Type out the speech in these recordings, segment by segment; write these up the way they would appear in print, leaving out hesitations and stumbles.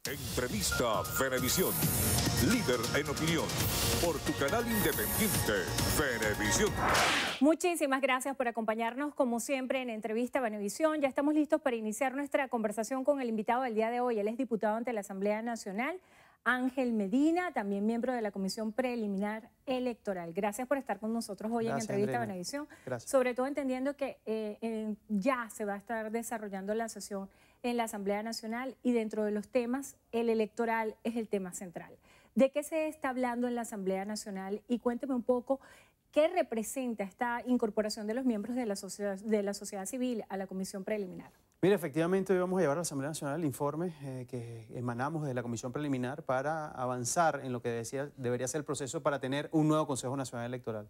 Entrevista Venevisión. Líder en opinión. Por tu canal independiente, Venevisión. Muchísimas gracias por acompañarnos, como siempre, en Entrevista Venevisión. Ya estamos listos para iniciar nuestra conversación con el invitado del día de hoy. Él es diputado ante la Asamblea Nacional, Ángel Medina, también miembro de la Comisión Preliminar Electoral. Gracias por estar con nosotros hoy en Entrevista Venevisión. Gracias. Sobre todo entendiendo que ya se va a estar desarrollando la sesión en la Asamblea Nacional y dentro de los temas, el electoral es el tema central. ¿De qué se está hablando en la Asamblea Nacional? Y cuénteme un poco qué representa esta incorporación de los miembros de la sociedad civil a la Comisión Preliminar. Mira, efectivamente hoy vamos a llevar a la Asamblea Nacional el informe que emanamos de la Comisión Preliminar para avanzar en lo que debería ser el proceso para tener un nuevo Consejo Nacional Electoral.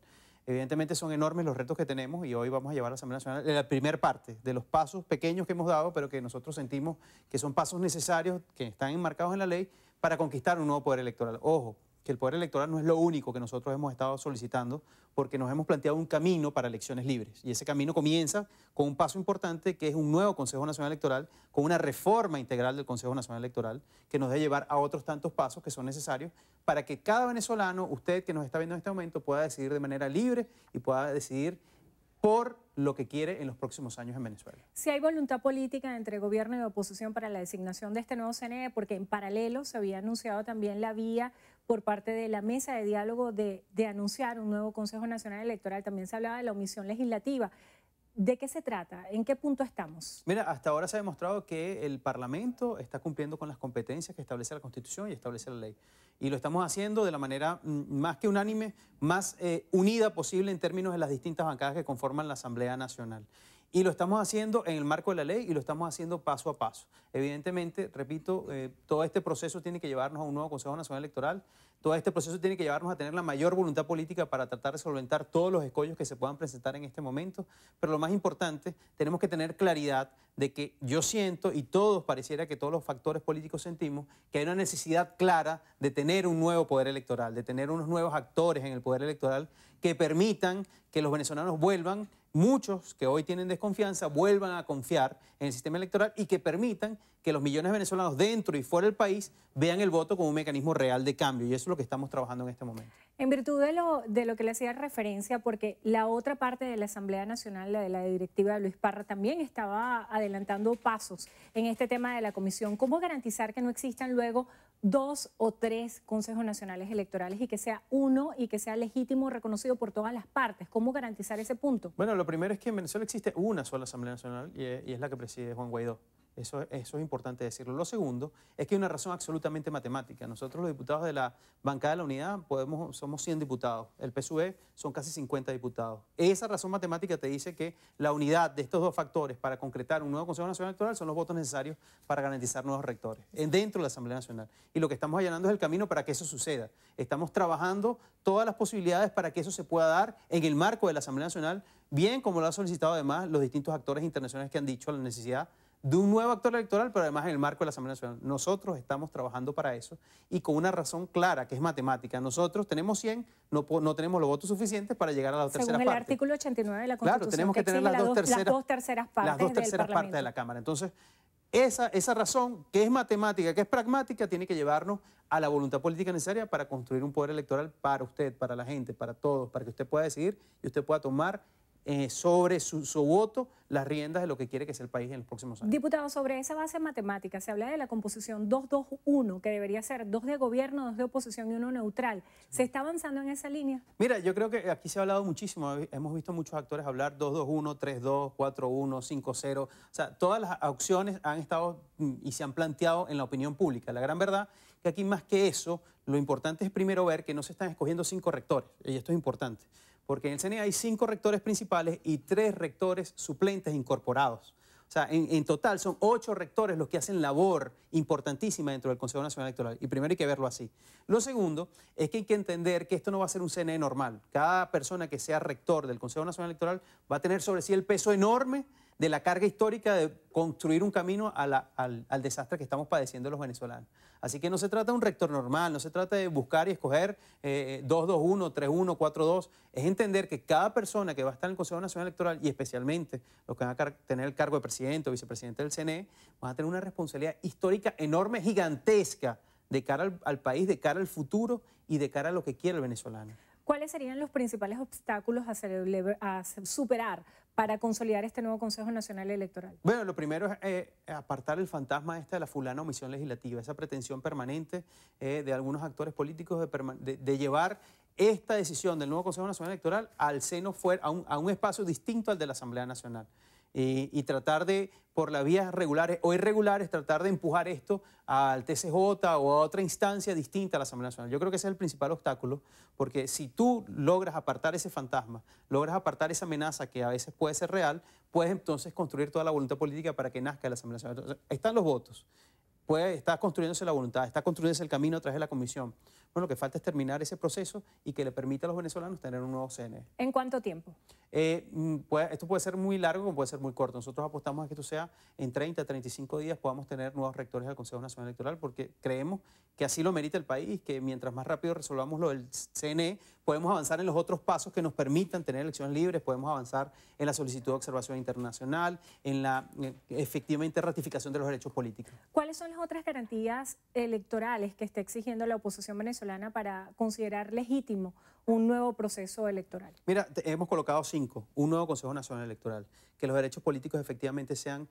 Evidentemente son enormes los retos que tenemos y hoy vamos a llevar a la Asamblea Nacional la primera parte de los pasos pequeños que hemos dado, pero que nosotros sentimos que son pasos necesarios, que están enmarcados en la ley para conquistar un nuevo poder electoral. Ojo, que el poder electoral no es lo único que nosotros hemos estado solicitando, porque nos hemos planteado un camino para elecciones libres. Y ese camino comienza con un paso importante, que es un nuevo Consejo Nacional Electoral, con una reforma integral del Consejo Nacional Electoral, que nos debe llevar a otros tantos pasos que son necesarios para que cada venezolano, usted que nos está viendo en este momento, pueda decidir de manera libre y pueda decidir por lo que quiere en los próximos años en Venezuela. Si hay voluntad política entre gobierno y oposición para la designación de este nuevo CNE, porque en paralelo se había anunciado también la vía por parte de la mesa de diálogo de anunciar un nuevo Consejo Nacional Electoral, también se hablaba de la omisión legislativa. ¿De qué se trata? ¿En qué punto estamos? Mira, hasta ahora se ha demostrado que el Parlamento está cumpliendo con las competencias que establece la Constitución y establece la ley. Y lo estamos haciendo de la manera más que unánime, más unida posible en términos de las distintas bancadas que conforman la Asamblea Nacional. Y lo estamos haciendo en el marco de la ley y lo estamos haciendo paso a paso. Evidentemente, repito, todo este proceso tiene que llevarnos a un nuevo Consejo Nacional Electoral. Todo este proceso tiene que llevarnos a tener la mayor voluntad política para tratar de solventar todos los escollos que se puedan presentar en este momento. Pero lo más importante, tenemos que tener claridad de que yo siento, y todos pareciera que todos los factores políticos sentimos, que hay una necesidad clara de tener un nuevo poder electoral, de tener unos nuevos actores en el poder electoral que permitan que los venezolanos vuelvan, muchos que hoy tienen desconfianza, vuelvan a confiar en el sistema electoral y que permitan que los millones de venezolanos dentro y fuera del país vean el voto como un mecanismo real de cambio. Y eso es lo que estamos trabajando en este momento. En virtud de lo que le hacía referencia, porque la otra parte de la Asamblea Nacional, la de la directiva de Luis Parra, también estaba adelantando pasos en este tema de la comisión. ¿Cómo garantizar que no existan luego 2 o 3 consejos nacionales electorales y que sea uno y que sea legítimo, reconocido por todas las partes? ¿Cómo garantizar ese punto? Bueno, lo primero es que en Venezuela existe una sola Asamblea Nacional y es la que preside Juan Guaidó. Eso es importante decirlo. Lo segundo es que hay una razón absolutamente matemática. Nosotros los diputados de la bancada de la unidad somos 100 diputados. El PSUV son casi 50 diputados. Esa razón matemática te dice que la unidad de estos dos factores para concretar un nuevo Consejo Nacional Electoral son los votos necesarios para garantizar nuevos rectores dentro de la Asamblea Nacional. Y lo que estamos allanando es el camino para que eso suceda. Estamos trabajando todas las posibilidades para que eso se pueda dar en el marco de la Asamblea Nacional, bien como lo han solicitado además los distintos actores internacionales que han dicho la necesidad de un nuevo actor electoral, pero además en el marco de la Asamblea Nacional. Nosotros estamos trabajando para eso y con una razón clara, que es matemática. Nosotros tenemos 100, no tenemos los votos suficientes para llegar a la tercera parte. Según el artículo 89 de la Constitución, claro, tenemos que tener las dos terceras partes de la Cámara. Entonces, esa razón, que es matemática, que es pragmática, tiene que llevarnos a la voluntad política necesaria para construir un poder electoral para usted, para la gente, para todos, para que usted pueda decidir y usted pueda tomar sobre su voto las riendas de lo que quiere que sea el país en los próximos años. Diputado, sobre esa base matemática se habla de la composición 2-2-1, que debería ser 2 de gobierno, 2 de oposición y 1 neutral. ¿Se está avanzando en esa línea? Mira, yo creo que aquí se ha hablado muchísimo, hemos visto muchos actores hablar 2-2-1, 3-2, 4-1, 5-0, o sea, todas las opciones han estado y se han planteado en la opinión pública. La gran verdad es que aquí más que eso, lo importante es primero ver que no se están escogiendo 5 rectores, y esto es importante. Porque en el CNE hay 5 rectores principales y 3 rectores suplentes incorporados. O sea, en total son 8 rectores los que hacen labor importantísima dentro del Consejo Nacional Electoral. Y primero hay que verlo así. Lo segundo es que hay que entender que esto no va a ser un CNE normal. Cada persona que sea rector del Consejo Nacional Electoral va a tener sobre sí el peso enorme de la carga histórica de construir un camino al desastre que estamos padeciendo los venezolanos. Así que no se trata de un rector normal, no se trata de buscar y escoger 221, 31, 42. Es entender que cada persona que va a estar en el Consejo Nacional Electoral, y especialmente los que van a tener el cargo de presidente o vicepresidente del CNE, van a tener una responsabilidad histórica enorme, gigantesca, de cara al país, de cara al futuro y de cara a lo que quiere el venezolano. ¿Cuáles serían los principales obstáculos a superar para consolidar este nuevo Consejo Nacional Electoral? Bueno, lo primero es apartar el fantasma de la fulana omisión legislativa, esa pretensión permanente de algunos actores políticos de llevar esta decisión del nuevo Consejo Nacional Electoral al seno a un espacio distinto al de la Asamblea Nacional. Y tratar de, por las vías regulares o irregulares, tratar de empujar esto al TCJ o a otra instancia distinta a la Asamblea Nacional. Yo creo que ese es el principal obstáculo, porque si tú logras apartar ese fantasma, logras apartar esa amenaza que a veces puede ser real, puedes entonces construir toda la voluntad política para que nazca la Asamblea Nacional. Entonces, están los votos, está construyéndose la voluntad, está construyéndose el camino a través de la comisión. Bueno, lo que falta es terminar ese proceso y que le permita a los venezolanos tener un nuevo CNE. ¿En cuánto tiempo? Esto puede ser muy largo como puede ser muy corto. Nosotros apostamos a que esto sea en 30, 35 días podamos tener nuevos rectores del Consejo Nacional Electoral, porque creemos que así lo merita el país, que mientras más rápido resolvamos lo del CNE, podemos avanzar en los otros pasos que nos permitan tener elecciones libres, podemos avanzar en la solicitud de observación internacional, en la efectivamente ratificación de los derechos políticos. ¿Cuáles son las otras garantías electorales que está exigiendo la oposición venezolana para considerar legítimo un nuevo proceso electoral? Mira, hemos colocado 5. Un nuevo Consejo Nacional Electoral, que los derechos políticos efectivamente sean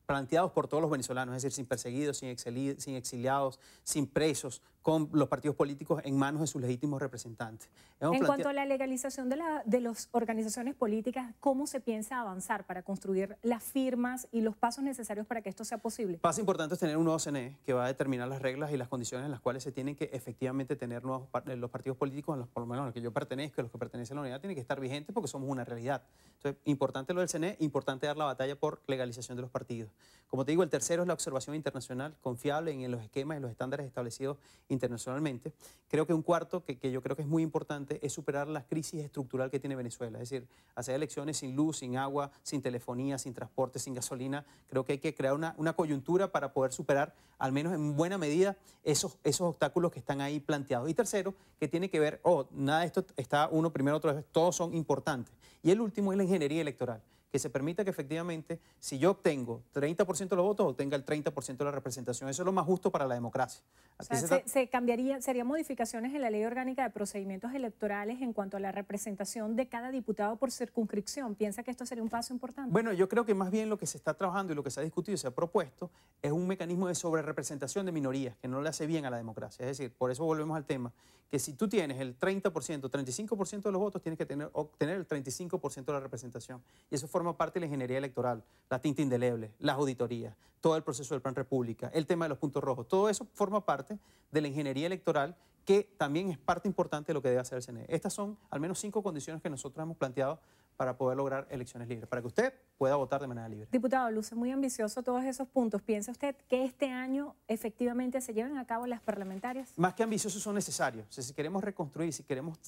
planteados por todos los venezolanos, es decir, sin perseguidos, sin exiliados, sin presos, con los partidos políticos en manos de sus legítimos representantes. En cuanto a la legalización de las organizaciones políticas, ¿cómo se piensa avanzar para construir las firmas y los pasos necesarios para que esto sea posible? Paso importante es tener un nuevo CNE que va a determinar las reglas y las condiciones en las cuales se tienen que efectivamente tener los partidos políticos, por lo menos a los que yo pertenezco, a los que pertenecen a la unidad, tienen que estar vigentes porque somos una realidad. Entonces, importante lo del CNE, importante dar la batalla por legalización de los partidos. Como te digo, el tercero es la observación internacional confiable en los esquemas y los estándares establecidos internacionalmente. Creo que un cuarto, que yo creo que es muy importante, es superar la crisis estructural que tiene Venezuela. Es decir, hacer elecciones sin luz, sin agua, sin telefonía, sin transporte, sin gasolina. Creo que hay que crear una coyuntura para poder superar, al menos en buena medida, esos obstáculos que están ahí planteados. Y tercero, que tiene que ver, nada de esto está uno primero, otra vez, todos son importantes. Y el último es la ingeniería electoral, que se permita que efectivamente, si yo obtengo 30% de los votos, obtenga el 30% de la representación. Eso es lo más justo para la democracia. O sea, serían modificaciones en la Ley Orgánica de Procedimientos Electorales en cuanto a la representación de cada diputado por circunscripción. ¿Piensa que esto sería un paso importante? Bueno, yo creo que más bien lo que se está trabajando y lo que se ha discutido y se ha propuesto es un mecanismo de sobrerepresentación de minorías que no le hace bien a la democracia. Es decir, por eso volvemos al tema, que si tú tienes el 30%, 35% de los votos, tienes que obtener el 35% de la representación. Y eso forma parte de la ingeniería electoral, la tinta indeleble, las auditorías, todo el proceso del Plan República, el tema de los puntos rojos. Todo eso forma parte de la ingeniería electoral, que también es parte importante de lo que debe hacer el CNE. Estas son al menos 5 condiciones que nosotros hemos planteado para poder lograr elecciones libres, para que usted pueda votar de manera libre. Diputado, luce muy ambicioso todos esos puntos. ¿Piensa usted que este año efectivamente se lleven a cabo las parlamentarias? Más que ambiciosos, son necesarios. O sea, si queremos reconstruir, si queremos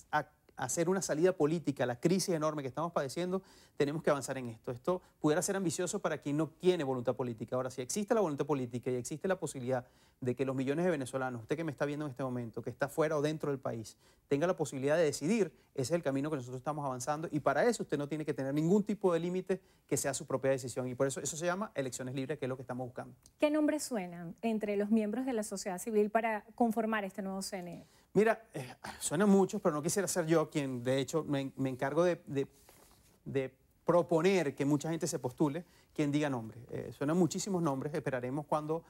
hacer una salida política a la crisis enorme que estamos padeciendo, tenemos que avanzar en esto. Esto pudiera ser ambicioso para quien no tiene voluntad política. Ahora, si existe la voluntad política y existe la posibilidad de que los millones de venezolanos, usted que me está viendo en este momento, que está fuera o dentro del país, tenga la posibilidad de decidir, ese es el camino que nosotros estamos avanzando, y para eso usted no tiene que tener ningún tipo de límite que sea su propia decisión, y por eso se llama elecciones libres, que es lo que estamos buscando. ¿Qué nombres suenan entre los miembros de la sociedad civil para conformar este nuevo CNE? Mira, suenan muchos, pero no quisiera ser yo quien, de hecho, me encargo de proponer que mucha gente se postule, quien diga nombres. Suenan muchísimos nombres, esperaremos cuando,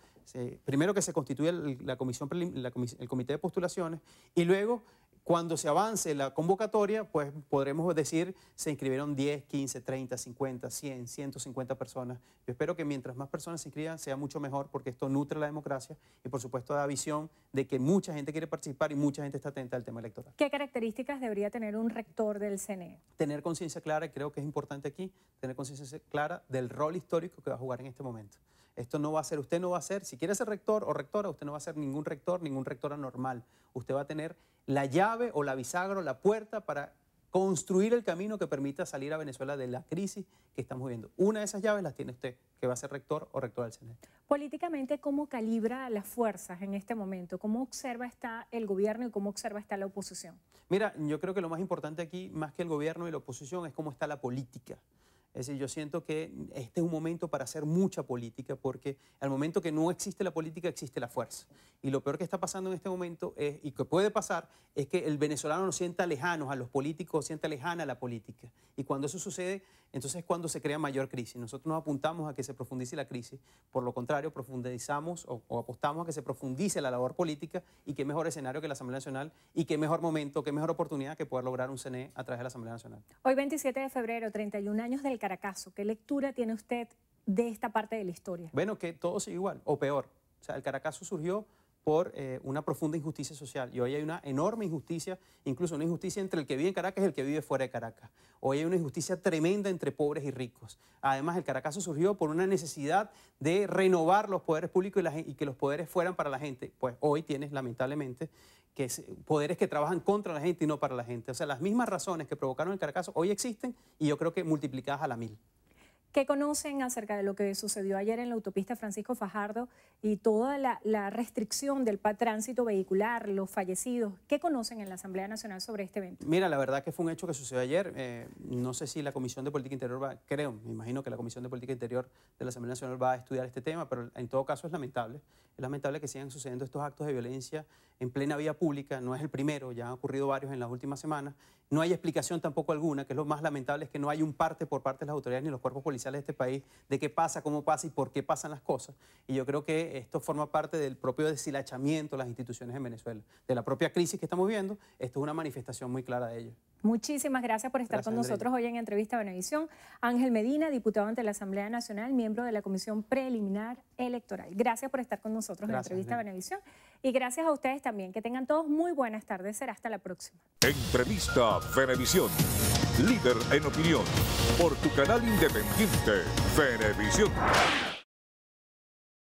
primero que se constituya el comité de postulaciones, y luego, cuando se avance la convocatoria, pues podremos decir se inscribieron 10, 15, 30, 50, 100, 150 personas. Yo espero que mientras más personas se inscriban sea mucho mejor, porque esto nutre la democracia y por supuesto da visión de que mucha gente quiere participar y mucha gente está atenta al tema electoral. ¿Qué características debería tener un rector del CNE? Tener conciencia clara, y creo que es importante aquí, tener conciencia clara del rol histórico que va a jugar en este momento. Esto no va a ser, usted no va a ser, si quiere ser rector o rectora, usted no va a ser ningún rector, ningún rectora normal. Usted va a tener la llave o la bisagra o la puerta para construir el camino que permita salir a Venezuela de la crisis que estamos viviendo. Una de esas llaves las tiene usted, que va a ser rector o rectora del CNE. Políticamente, ¿cómo calibra las fuerzas en este momento? ¿Cómo observa está el gobierno y cómo observa está la oposición? Mira, yo creo que lo más importante aquí, más que el gobierno y la oposición, es cómo está la política. Es decir, yo siento que este es un momento para hacer mucha política, porque al momento que no existe la política, existe la fuerza. Y lo peor que está pasando en este momento, y que puede pasar, es que el venezolano nos sienta lejanos a los políticos, sienta lejana a la política. Y cuando eso sucede, entonces es cuando se crea mayor crisis. Nosotros nos apuntamos a que se profundice la crisis. Por lo contrario, profundizamos o apostamos a que se profundice la labor política, y qué mejor escenario que la Asamblea Nacional, y qué mejor momento, qué mejor oportunidad que poder lograr un CNE a través de la Asamblea Nacional. Hoy, 27 de febrero, 31 años del Caracazo. ¿Qué lectura tiene usted de esta parte de la historia? Bueno, que todo sigue igual, o peor. O sea, el Caracazo surgió por una profunda injusticia social, y hoy hay una enorme injusticia, incluso una injusticia entre el que vive en Caracas y el que vive fuera de Caracas. Hoy hay una injusticia tremenda entre pobres y ricos. Además, el Caracazo surgió por una necesidad de renovar los poderes públicos y que los poderes fueran para la gente. Pues hoy tienes, lamentablemente, poderes que trabajan contra la gente y no para la gente. O sea, las mismas razones que provocaron el Caracazo hoy existen, y yo creo que multiplicadas a la 1000. ¿Qué conocen acerca de lo que sucedió ayer en la autopista Francisco Fajardo y toda la restricción del tránsito vehicular, los fallecidos? ¿Qué conocen en la Asamblea Nacional sobre este evento? Mira, la verdad que fue un hecho que sucedió ayer. No sé si la Comisión de Política Interior me imagino que la Comisión de Política Interior de la Asamblea Nacional va a estudiar este tema, pero en todo caso es lamentable. Es lamentable que sigan sucediendo estos actos de violencia en plena vía pública. No es el primero, ya han ocurrido varios en las últimas semanas. No hay explicación tampoco alguna, que es lo más lamentable, es que no hay un parte por parte de las autoridades ni los cuerpos policiales de este país de qué pasa, cómo pasa y por qué pasan las cosas. Y yo creo que esto forma parte del propio deshilachamiento de las instituciones en Venezuela, de la propia crisis que estamos viviendo. Esto es una manifestación muy clara de ello. Muchísimas gracias por estar con nosotros hoy en Entrevista Venevisión. Ángel Medina, diputado ante la Asamblea Nacional, miembro de la Comisión Preliminar Electoral. Gracias por estar con nosotros en Entrevista Venevisión. Y gracias a ustedes también. Que tengan todos muy buenas tardes. Será hasta la próxima. Entrevista Venevisión. Líder en opinión. Por tu canal independiente, Venevisión.